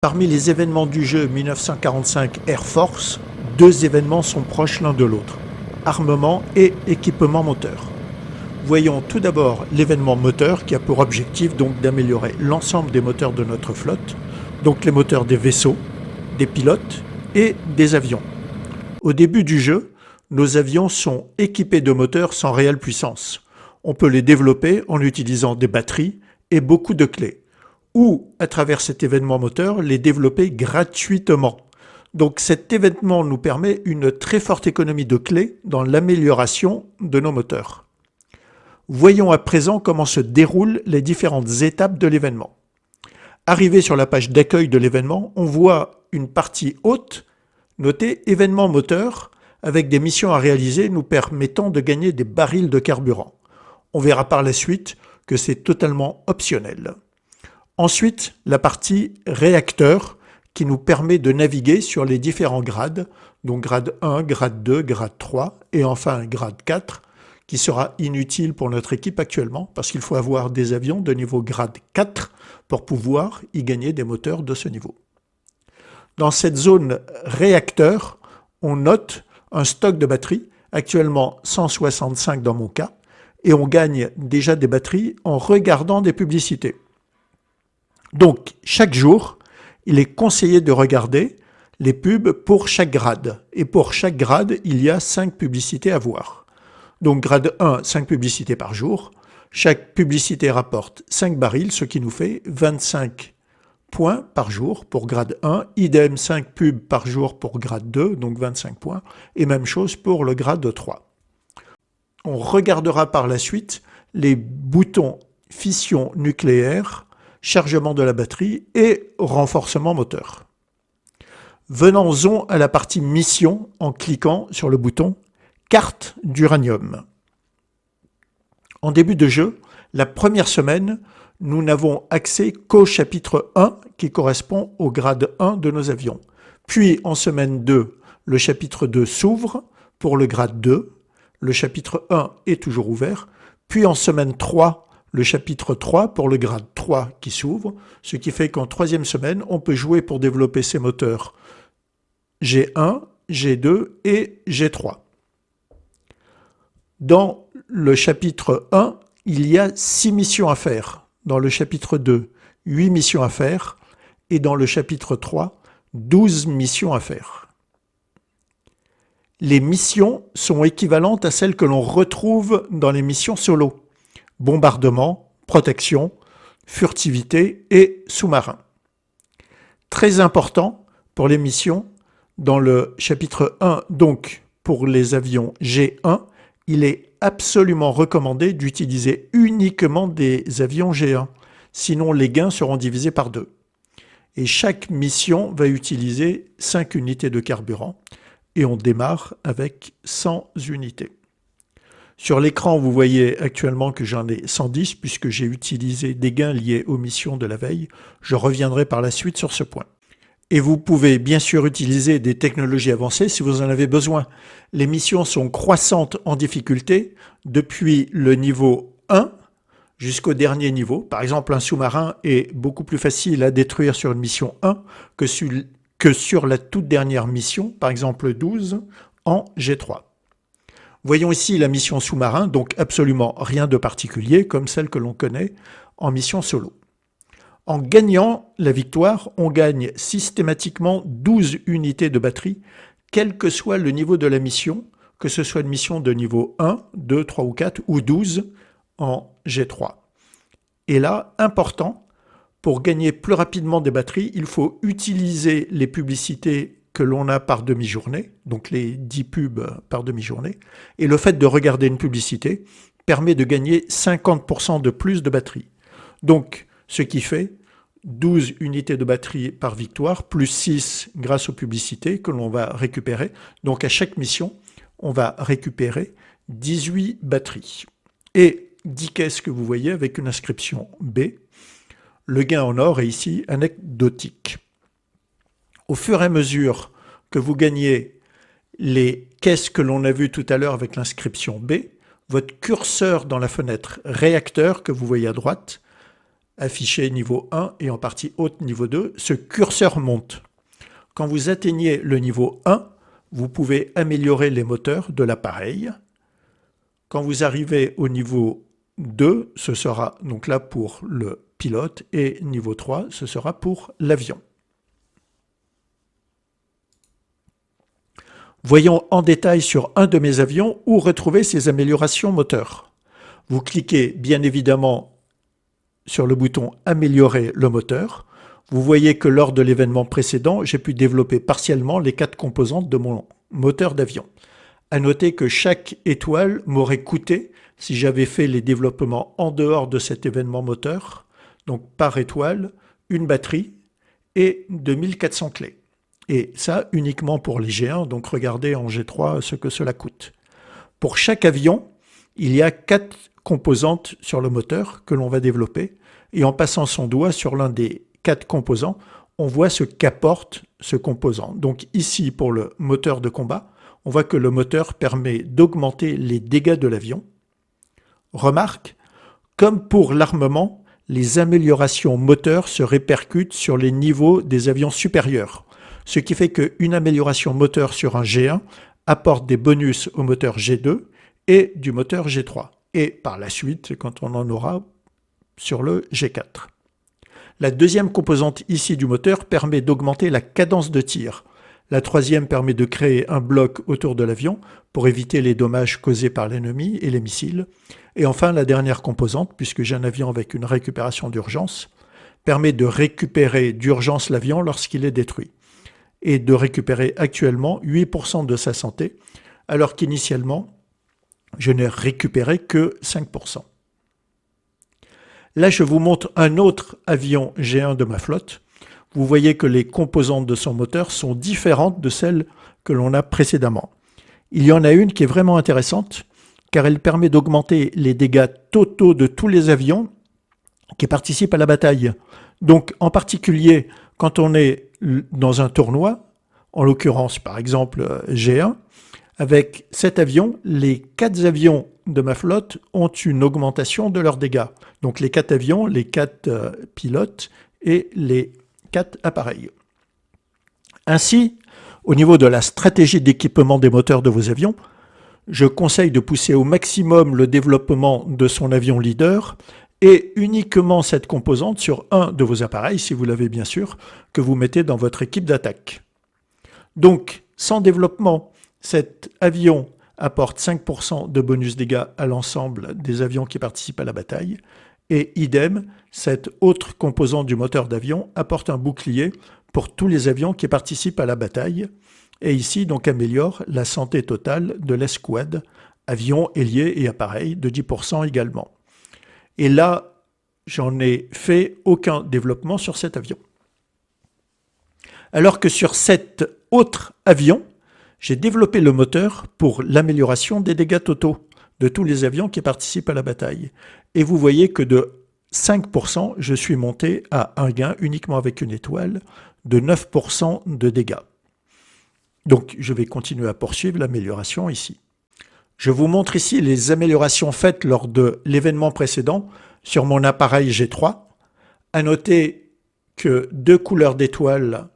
Parmi les événements du jeu 1945 Air Force, deux événements sont proches l'un de l'autre, armement et équipement moteur. Voyons tout d'abord l'événement moteur qui a pour objectif donc d'améliorer l'ensemble des moteurs de notre flotte, donc les moteurs des vaisseaux, des pilotes et des avions. Au début du jeu, nos avions sont équipés de moteurs sans réelle puissance. On peut les développer en utilisant des batteries et beaucoup de clés, ou à travers cet événement moteur, les développer gratuitement. Donc cet événement nous permet une très forte économie de clés dans l'amélioration de nos moteurs. Voyons à présent comment se déroulent les différentes étapes de l'événement. Arrivé sur la page d'accueil de l'événement, on voit une partie haute notée événement moteur avec des missions à réaliser nous permettant de gagner des barils de carburant. On verra par la suite que c'est totalement optionnel. Ensuite, la partie réacteur qui nous permet de naviguer sur les différents grades, donc grade 1, grade 2, grade 3 et enfin grade 4, qui sera inutile pour notre équipe actuellement parce qu'il faut avoir des avions de niveau grade 4 pour pouvoir y gagner des moteurs de ce niveau. Dans cette zone réacteur, on note un stock de batteries, actuellement 165 dans mon cas, et on gagne déjà des batteries en regardant des publicités. Donc, chaque jour, il est conseillé de regarder les pubs pour chaque grade. Et pour chaque grade, il y a 5 publicités à voir. Donc, grade 1, 5 publicités par jour. Chaque publicité rapporte 5 barils, ce qui nous fait 25 points par jour pour grade 1. Idem, 5 pubs par jour pour grade 2, donc 25 points. Et même chose pour le grade 3. On regardera par la suite les boutons fission nucléaire, chargement de la batterie et renforcement moteur. Venons-en à la partie mission en cliquant sur le bouton carte d'uranium. En début de jeu, la première semaine, nous n'avons accès qu'au chapitre 1 qui correspond au grade 1 de nos avions. Puis en semaine 2, le chapitre 2 s'ouvre pour le grade 2. Le chapitre 1 est toujours ouvert. Puis en semaine 3, le chapitre 3 pour le grade 3 qui s'ouvre, ce qui fait qu'en troisième semaine, on peut jouer pour développer ces moteurs G1, G2 et G3. Dans le chapitre 1, il y a 6 missions à faire. Dans le chapitre 2, 8 missions à faire. Et dans le chapitre 3, 12 missions à faire. Les missions sont équivalentes à celles que l'on retrouve dans les missions solo. Bombardement, protection, furtivité et sous-marin. Très important pour les missions, dans le chapitre 1, donc pour les avions G1, il est absolument recommandé d'utiliser uniquement des avions G1, sinon les gains seront divisés par 2. Et chaque mission va utiliser 5 unités de carburant et on démarre avec 100 unités. Sur l'écran, vous voyez actuellement que j'en ai 110 puisque j'ai utilisé des gains liés aux missions de la veille. Je reviendrai par la suite sur ce point. Et vous pouvez bien sûr utiliser des technologies avancées si vous en avez besoin. Les missions sont croissantes en difficulté depuis le niveau 1 jusqu'au dernier niveau. Par exemple, un sous-marin est beaucoup plus facile à détruire sur une mission 1 que sur la toute dernière mission, par exemple 12, en G3. Voyons ici la mission sous-marin, donc absolument rien de particulier, comme celle que l'on connaît en mission solo. En gagnant la victoire, on gagne systématiquement 12 unités de batterie, quel que soit le niveau de la mission, que ce soit une mission de niveau 1, 2, 3 ou 4, ou 12 en G3. Et là, important, pour gagner plus rapidement des batteries, il faut utiliser les publicités que l'on a par demi-journée, donc les 10 pubs par demi-journée, et le fait de regarder une publicité permet de gagner 50% de plus de batterie. Donc, ce qui fait 12 unités de batterie par victoire, plus 6 grâce aux publicités que l'on va récupérer. Donc, à chaque mission, on va récupérer 18 batteries. Et 10 caisses que vous voyez avec une inscription B. Le gain en or est ici anecdotique. Au fur et à mesure que vous gagnez les caisses que l'on a vues tout à l'heure avec l'inscription B, votre curseur dans la fenêtre réacteur que vous voyez à droite affiché niveau 1 et en partie haute niveau 2, ce curseur monte. Quand vous atteignez le niveau 1, vous pouvez améliorer les moteurs de l'appareil. Quand vous arrivez au niveau 2, ce sera donc là pour le pilote, et niveau 3, ce sera pour l'avion. Voyons en détail sur un de mes avions où retrouver ces améliorations moteurs. Vous cliquez bien évidemment sur le bouton « Améliorer le moteur ». Vous voyez que lors de l'événement précédent, j'ai pu développer partiellement les 4 composantes de mon moteur d'avion. À noter que chaque étoile m'aurait coûté, si j'avais fait les développements en dehors de cet événement moteur, donc par étoile, une batterie et 2400 clés. Et ça uniquement pour les G1, donc regardez en G3 ce que cela coûte. Pour chaque avion, il y a 4 composantes sur le moteur que l'on va développer, et en passant son doigt sur l'un des 4 composants, on voit ce qu'apporte ce composant. Donc ici, pour le moteur de combat, on voit que le moteur permet d'augmenter les dégâts de l'avion. Remarque, comme pour l'armement, les améliorations moteurs se répercutent sur les niveaux des avions supérieurs, ce qui fait qu'une amélioration moteur sur un G1 apporte des bonus au moteur G2 et du moteur G3, et par la suite, quand on en aura sur le G4. La deuxième composante ici du moteur permet d'augmenter la cadence de tir. La troisième permet de créer un bloc autour de l'avion pour éviter les dommages causés par l'ennemi et les missiles. Et enfin, la dernière composante, puisque j'ai un avion avec une récupération d'urgence, permet de récupérer d'urgence l'avion lorsqu'il est détruit et de récupérer actuellement 8% de sa santé, alors qu'initialement, je n'ai récupéré que 5%. Là, je vous montre un autre avion G1 de ma flotte. Vous voyez que les composantes de son moteur sont différentes de celles que l'on a précédemment. Il y en a une qui est vraiment intéressante, car elle permet d'augmenter les dégâts totaux de tous les avions qui participent à la bataille. Donc, en particulier, quand on est dans un tournoi, en l'occurrence, par exemple, G1, avec cet avion, les 4 avions de ma flotte ont une augmentation de leurs dégâts. Donc les 4 avions, les 4 pilotes et les 4 appareils. Ainsi, au niveau de la stratégie d'équipement des moteurs de vos avions, je conseille de pousser au maximum le développement de son avion leader et uniquement cette composante sur un de vos appareils, si vous l'avez bien sûr, que vous mettez dans votre équipe d'attaque. Donc, sans développement, cet avion apporte 5% de bonus dégâts à l'ensemble des avions qui participent à la bataille. Et idem, cette autre composante du moteur d'avion apporte un bouclier pour tous les avions qui participent à la bataille. Et ici, donc, améliore la santé totale de l'escouade, avions, ailiers et appareils, de 10% également. Et là, j'en ai fait aucun développement sur cet avion. Alors que sur cet autre avion, j'ai développé le moteur pour l'amélioration des dégâts totaux de tous les avions qui participent à la bataille. Et vous voyez que de 5%, je suis monté à un gain uniquement avec une étoile de 9% de dégâts. Donc je vais continuer à poursuivre l'amélioration ici. Je vous montre ici les améliorations faites lors de l'événement précédent sur mon appareil G3. À noter que 2 couleurs d'étoiles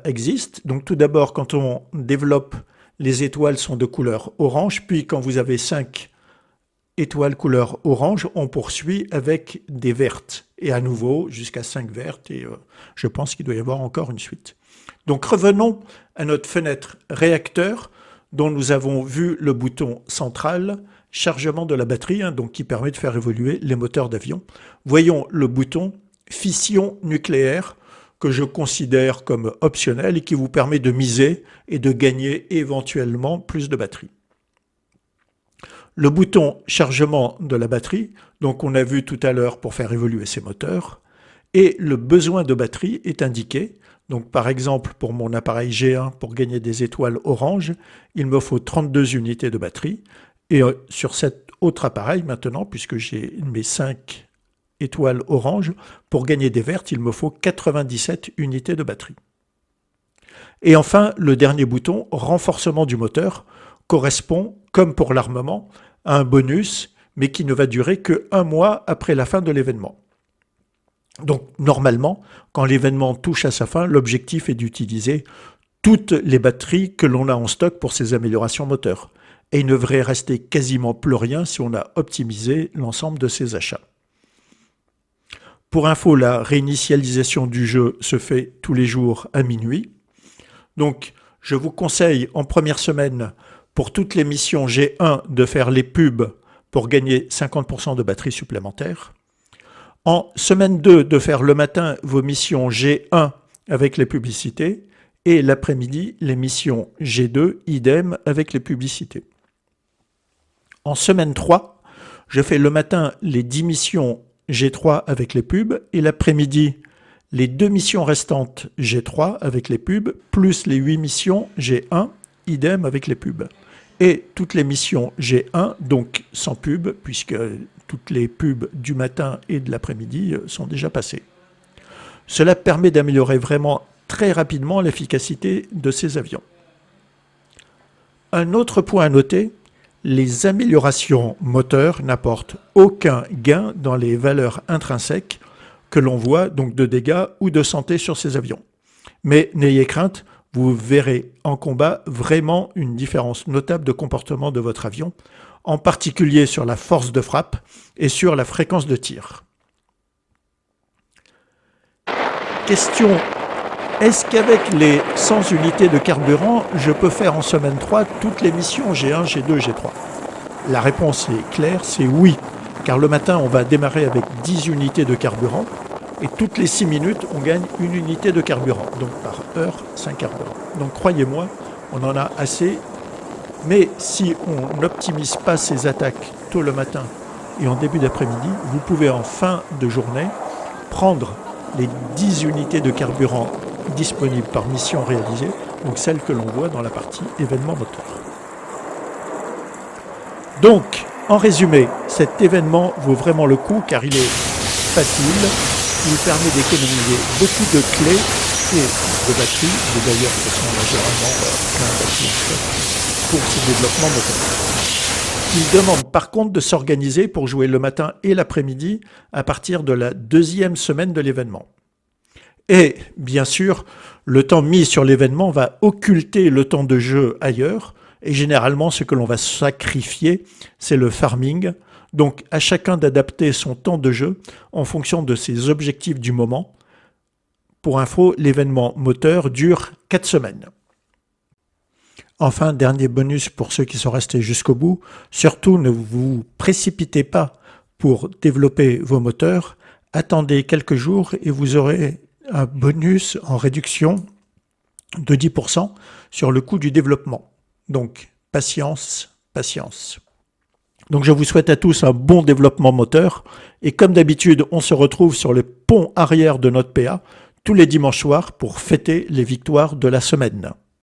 existent. Donc tout d'abord, quand on développe, les étoiles sont de couleur orange, puis quand vous avez 5 étoiles couleur orange, on poursuit avec des vertes, et à nouveau jusqu'à 5 vertes, et je pense qu'il doit y avoir encore une suite. Donc revenons à notre fenêtre réacteur, dont nous avons vu le bouton central, chargement de la batterie, donc qui permet de faire évoluer les moteurs d'avion. Voyons le bouton fission nucléaire, que je considère comme optionnel et qui vous permet de miser et de gagner éventuellement plus de batterie. Le bouton chargement de la batterie, donc on a vu tout à l'heure pour faire évoluer ces moteurs, et le besoin de batterie est indiqué. Donc par exemple pour mon appareil G1, pour gagner des étoiles orange, il me faut 32 unités de batterie, et sur cet autre appareil maintenant, puisque j'ai mes 5 étoiles orange, pour gagner des vertes, il me faut 97 unités de batterie. Et enfin, le dernier bouton, renforcement du moteur, correspond, comme pour l'armement, à un bonus, mais qui ne va durer que 1 mois après la fin de l'événement. Donc normalement, quand l'événement touche à sa fin, l'objectif est d'utiliser toutes les batteries que l'on a en stock pour ces améliorations moteurs. Et il ne devrait rester quasiment plus rien si on a optimisé l'ensemble de ces achats. Pour info, la réinitialisation du jeu se fait tous les jours à minuit. Donc je vous conseille en première semaine pour toutes les missions G1 de faire les pubs pour gagner 50% de batterie supplémentaire. En semaine 2, de faire le matin vos missions G1 avec les publicités et l'après-midi, les missions G2, idem avec les publicités. En semaine 3, je fais le matin les 10 missions G3 avec les pubs et l'après-midi, les 2 missions restantes G3 avec les pubs, plus les 8 missions G1, idem avec les pubs. Et toutes les missions G1, donc sans pub, puisque toutes les pubs du matin et de l'après-midi sont déjà passées. Cela permet d'améliorer vraiment très rapidement l'efficacité de ces avions. Un autre point à noter, les améliorations moteurs n'apportent aucun gain dans les valeurs intrinsèques que l'on voit, donc de dégâts ou de santé sur ces avions. Mais n'ayez crainte, vous verrez en combat vraiment une différence notable de comportement de votre avion, en particulier sur la force de frappe et sur la fréquence de tir. Question: est-ce qu'avec les 100 unités de carburant, je peux faire en semaine 3 toutes les missions G1, G2, G3? La réponse est claire, c'est oui, car le matin, on va démarrer avec 10 unités de carburant, et toutes les 6 minutes, on gagne une unité de carburant, donc par heure, 5 carburants. Donc croyez-moi, on en a assez, mais si on n'optimise pas ces attaques tôt le matin et en début d'après-midi, vous pouvez en fin de journée prendre les 10 unités de carburant disponibles par mission réalisée, donc celles que l'on voit dans la partie événement moteur. Donc, en résumé, cet événement vaut vraiment le coup car il est facile, il permet d'économiser beaucoup de clés et de batteries, et d'ailleurs ce sont généralement plein de batteries en stock pour ce développement moteur. Il demande par contre de s'organiser pour jouer le matin et l'après-midi à partir de la 2e semaine de l'événement. Et bien sûr, le temps mis sur l'événement va occulter le temps de jeu ailleurs, et généralement ce que l'on va sacrifier, c'est le farming. Donc à chacun d'adapter son temps de jeu en fonction de ses objectifs du moment. Pour info, l'événement moteur dure 4 semaines. Enfin, dernier bonus pour ceux qui sont restés jusqu'au bout, surtout ne vous précipitez pas pour développer vos moteurs, attendez quelques jours et vous aurez un bonus en réduction de 10% sur le coût du développement. Donc, patience, patience. Donc, je vous souhaite à tous un bon développement moteur. Et comme d'habitude, on se retrouve sur le pont arrière de notre PA tous les dimanches soirs pour fêter les victoires de la semaine.